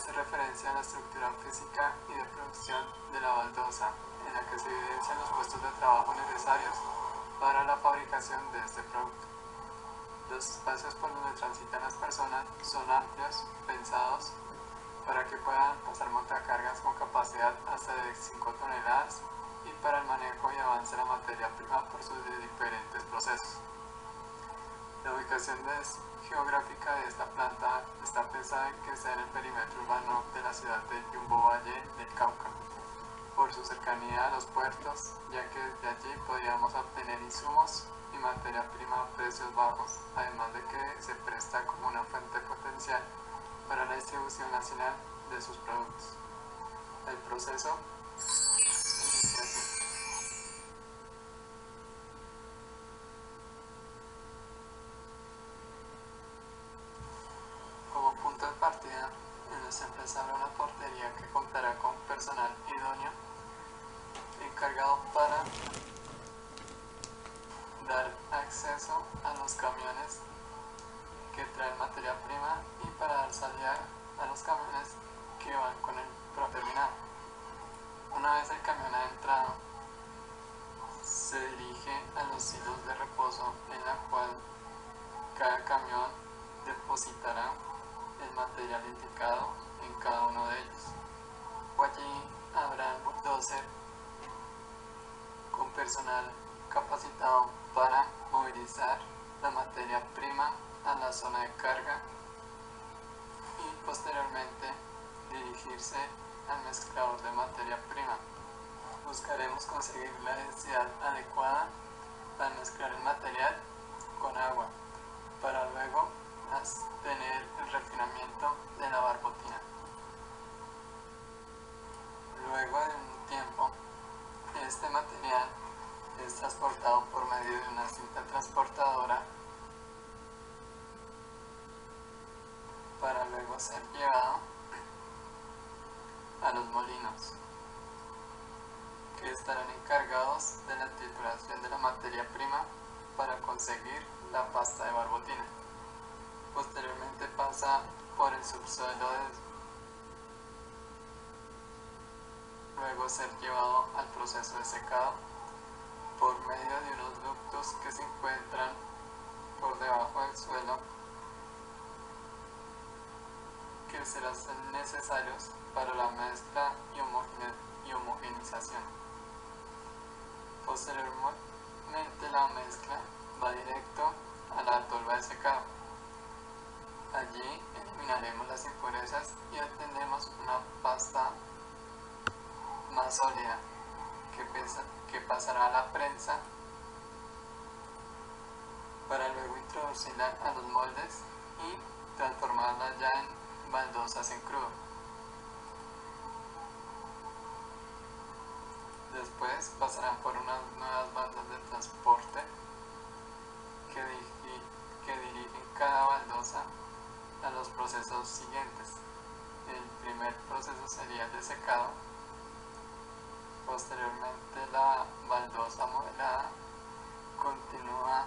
hace referencia a la estructura física y de producción de la baldosa, en la que se evidencian los puestos de trabajo necesarios para la fabricación de este producto. Los espacios por donde transitan las personas son amplios, pensados para que puedan pasar montacargas con capacidad hasta de 5 toneladas y para el manejo y avance de la materia prima por sus diferentes procesos. La ubicación geográfica de esta planta está pensada en que sea en el perímetro urbano de la ciudad de Yumbo Valle del Cauca, por su cercanía a los puertos, ya que desde allí podríamos obtener insumos y materia prima a precios bajos, además de que se presta como una fuente potencial para la distribución nacional de sus productos. El proceso inicia así. Como punto de partida, en esta empresa habrá una portería que contará con personal idóneo encargado para dar acceso a los camiones que traen materia prima y para dar salida a los camiones que van con el producto terminado. Una vez el camión ha entrado, se dirige a los hilos de reposo en la cual cada camión depositará el material indicado en cada uno de ellos. Allí habrá un bulldozer con personal capacitado para movilizar la materia prima a la zona de carga y posteriormente dirigirse al mezclador de materia prima. Buscaremos conseguir la densidad adecuada al mezclar el material con agua para luego tener el refinamiento de la barbotina. Luego de un tiempo, este material es transportado por medio de una cinta transportadora para luego ser llevado a los molinos, que estarán encargados de la trituración de la materia prima para conseguir la pasta de barbotina. Posteriormente pasa por el subsuelo luego ser llevado al proceso de secado por medio de unos ductos que se encuentran por debajo del suelo, que serán necesarios para la mezcla y homogenización. Posteriormente la mezcla va directo a la tolva de secado. Allí eliminaremos las impurezas y obtenemos una pasta más sólida que pasará a la prensa para luego introducirla a los moldes y transformarla ya en baldosas en crudo. Después pasarán por unas nuevas bandas de transporte que dirigen cada baldosa a los procesos siguientes. El primer proceso sería el de secado. Posteriormente la baldosa modelada continúa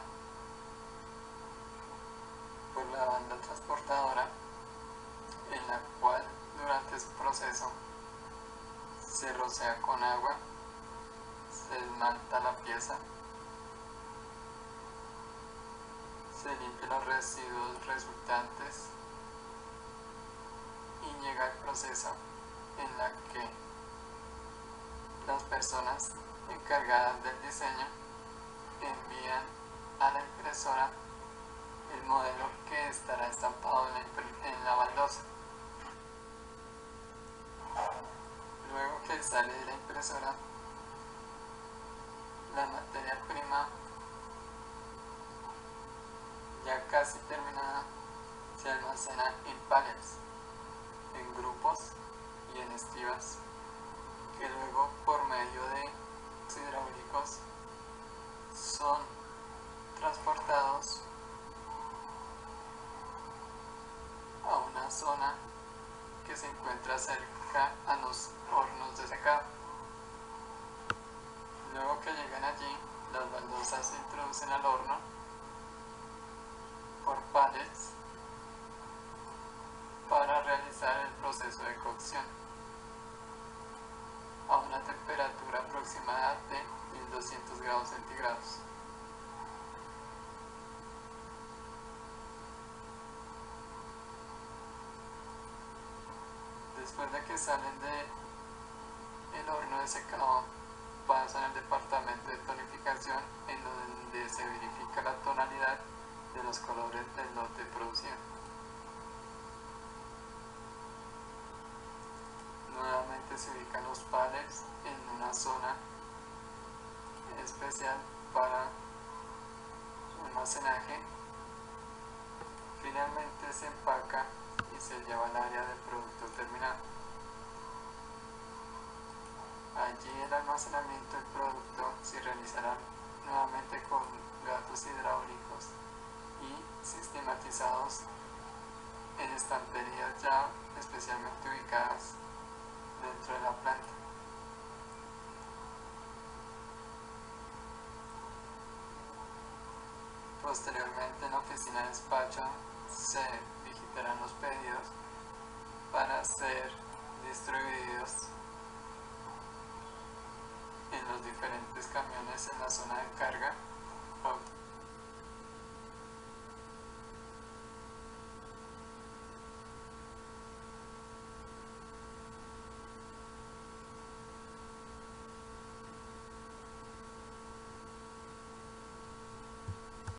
por la banda transportadora, en la cual durante su proceso se rocea con agua, se esmalta la pieza, se limpia los residuos resultantes y llega al proceso en la que las personas encargadas del diseño envían a la impresora el modelo que estará estampado en la baldosa. Luego que sale de la impresora, la materia prima ya casi terminada se almacena en pallets, en grupos y en estivas, que luego por medio de hidráulicos son transportados a una zona que se encuentra cerca a los hornos de secado. Luego que llegan allí, las baldosas se introducen al horno por pallets para realizar el proceso proceso de cocción a una temperatura aproximada de 1200 grados centígrados. Después de que salen del horno de secado, pasan al departamento de tonificación, en donde se verifica la tonalidad de los colores del lote producido. Nuevamente se ubican los palets en una zona especial para su almacenaje. Finalmente se empaca y se lleva al área del producto terminado. Allí el almacenamiento del producto se realizará nuevamente con gatos hidráulicos y sistematizados en estanterías ya especialmente ubicadas dentro de la planta. Posteriormente, en la oficina de despacho se digitarán los pedidos para ser distribuidos en los diferentes camiones en la zona de carga